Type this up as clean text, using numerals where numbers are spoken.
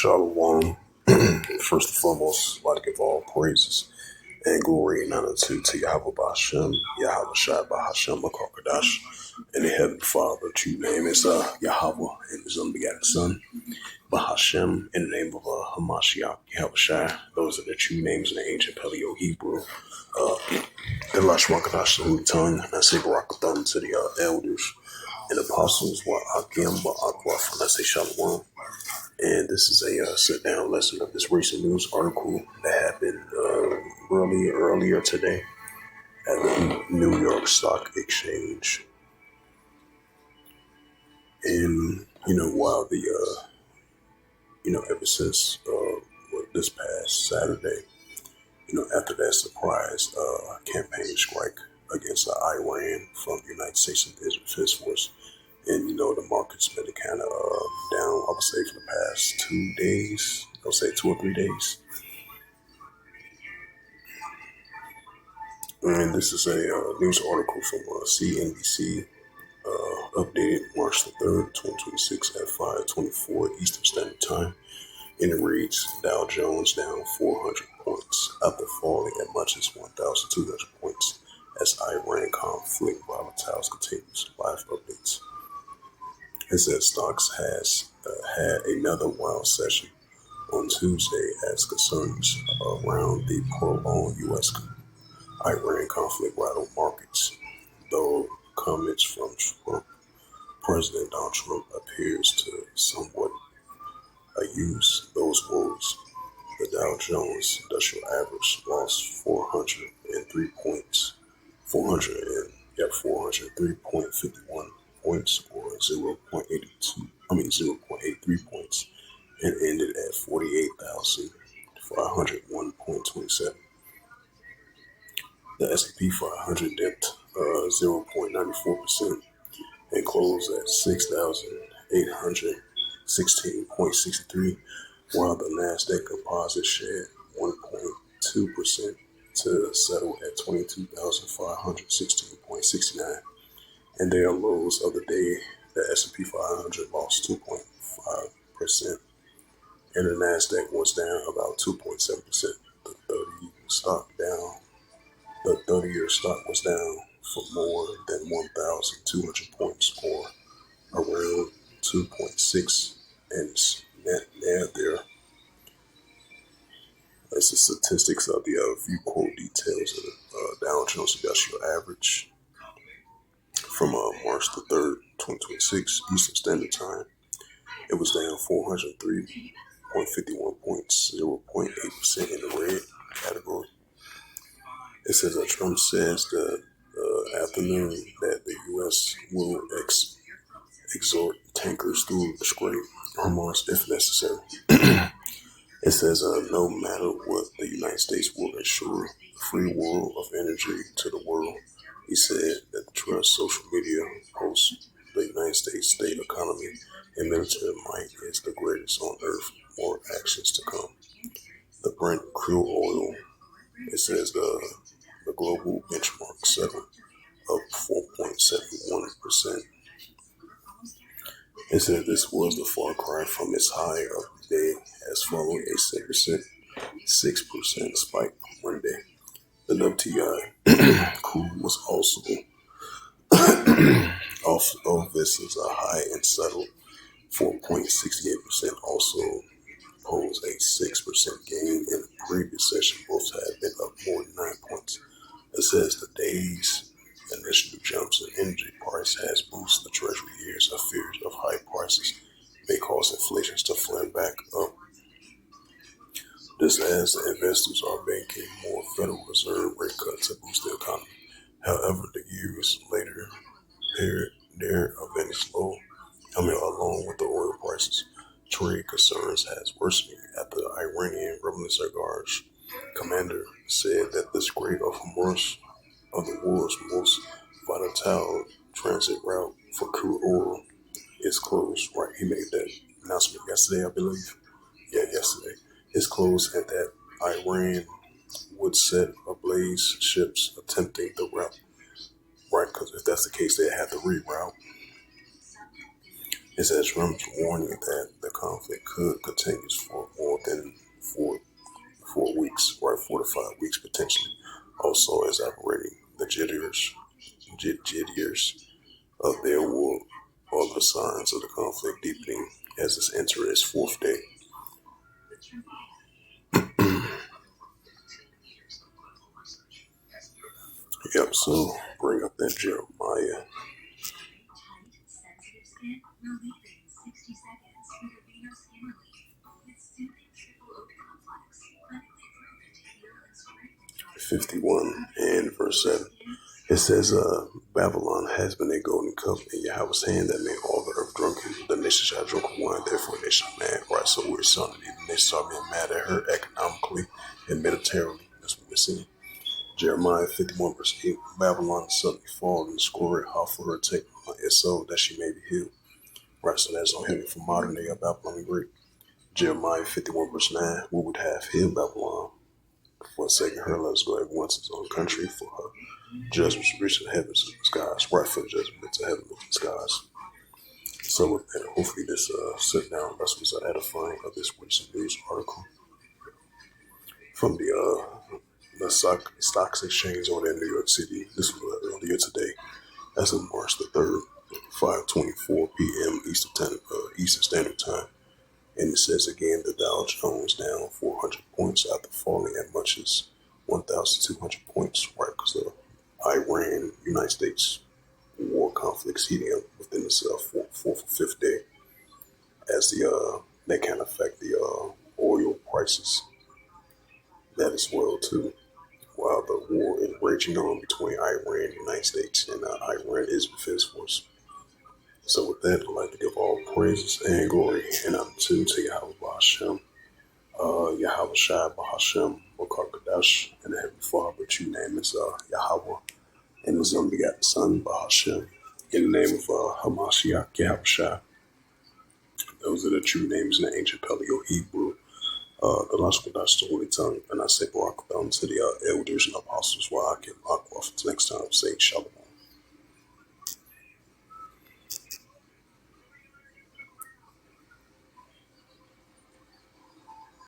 Shalom. First and foremost, I'd like to give all praises and glory and honor to Yahweh Ba'Shem, Yahweh Shai Ba'Hashem Makakadash, and the Heavenly Father. True name is Yahweh and His unbegotten Son, Ba'Hashem, in the name of Hamashiach, Yahweh Shai. Those are the true names in the ancient Paleo Hebrew. The Lashmakadash, the Holy Tongue, and I say Barakathon to the elders and apostles, wa Akim Ba'Akwaf, and I say Shalom. And this is a sit-down lesson of this recent news article that happened earlier today at the New York Stock Exchange. And, while ever since this past Saturday, after that surprise campaign strike against Iran from the United States and Defense Force, and the market's been kind of down, I would say, for the past 2 days. I'll say 2 or 3 days. And this is a news article from CNBC, updated March the 3rd, 2026 at 5:24 Eastern Standard Time. And it reads, Dow Jones down 400 points after falling as much as 1,200 points as Iran conflict volatiles continues. Live updates. It says stocks has had another wild session on Tuesday as concerns around the prolonged U.S.-Iran conflict rattled markets, though comments from President Donald Trump appears to somewhat use those words. The Dow Jones Industrial Average lost 403 points, 403.51 points, or 0.83 points, and ended at 48,501.27. The S&P 500 dipped 0.94% and closed at 6,816.63, while the Nasdaq Composite shed 1.2% to settle at 22,516.69. And their lows of the day, the S&P 500 lost 2.5%, and the Nasdaq was down about 2.7%. The 30-year stock was down for more than 1,200 points, or around 2.6, and net there. That's the statistics of the few quote details of the Dow Jones Industrial Average from March the 3rd, 2026, Eastern Standard Time. It was down 403.51 points, 0.8% in the red category. It says that Trump says the afternoon that the U.S. will exhort tankers through the Strait of Hormuz if necessary. It says no matter what, the United States will ensure a free world of energy to the world. He said that the trust social media posts the United States state economy and military might is the greatest on earth. More actions to come. The Brent crude oil, it says the global benchmark settled up 4.71%. It said this was the far cry from its high of the day, as following a 6% spike Monday. The WTI crude was also off this is a high and settled 4.68%, also posed a 6% gain in the previous session. Both had been up more than 9 points. It says the day's initial jumps in energy price has boosted the Treasury years of fears of high prices may cause inflation to flare back up. This as investors are banking more Federal Reserve rate cuts to boost the economy. However, the years later period their event is low. Along with the oil prices, trade concerns has worsened after the Iranian Revolutionary Guard's commander said that the Strait of Hormuz of the world's most volatile transit route for crude oil is closed. Right, he made that announcement yesterday, I believe. Yeah, yesterday. It's closed, and that Iran would set ablaze ships attempting the route. Right, because if that's the case, they have to reroute. It says Trump's warning that the conflict could continue for more than 4 weeks, right? 4 to 5 weeks potentially. Also, is operating the jitters of their war, all the signs of the conflict deepening as it's entered its fourth day. Yep, so bring up that Jeremiah. '51 and verse 7. It says, Babylon has been a golden cup in Yahweh's hand that made all the earth drunken. The nations shall drink of wine, therefore the nations are mad. Right, so we're starting to the nations are being mad at her economically and militarily. That's what we're seeing. Jeremiah 51 verse 8. Babylon suddenly fall and glory, how for her take is so that she may be healed. Right, so that's on him for modern day of Babylon the Great. Jeremiah 51 verse 9. We would have healed Babylon for forsaking her, let us go every once his own country, for her judgments reach the heavens and the skies, right, for the judgment to heaven and the skies. So with that, hopefully this sit down lessons are edifying of this recent news article from the stocks exchange over there in New York City. This was earlier today, as of March the 3rd, 5:24 p.m. Eastern Standard Time. And it says again, the Dow Jones down 400 points after falling as much as 1,200 points, right? Because the Iran United States war conflicts heating up within itself, fourth or fifth day, as that can affect the oil prices. That as well too. While the war is raging on between Iran and the United States, and Iran is defense force. So with that, I'd like to give all praises and glory and honor to Yahweh Hashem, Yahweh Shai Bahashem, Bakar and the Heavenly Father, but your name is Yahweh, and his unbegotten Son, Bahashem, in the name of Hamashiach, Yahweh Shai. Those are the true names in the ancient Paleo Hebrew. The logical Dutch, the Holy Tongue, and I say Barak to the elders and apostles while I can lock off until next time, say Shalom.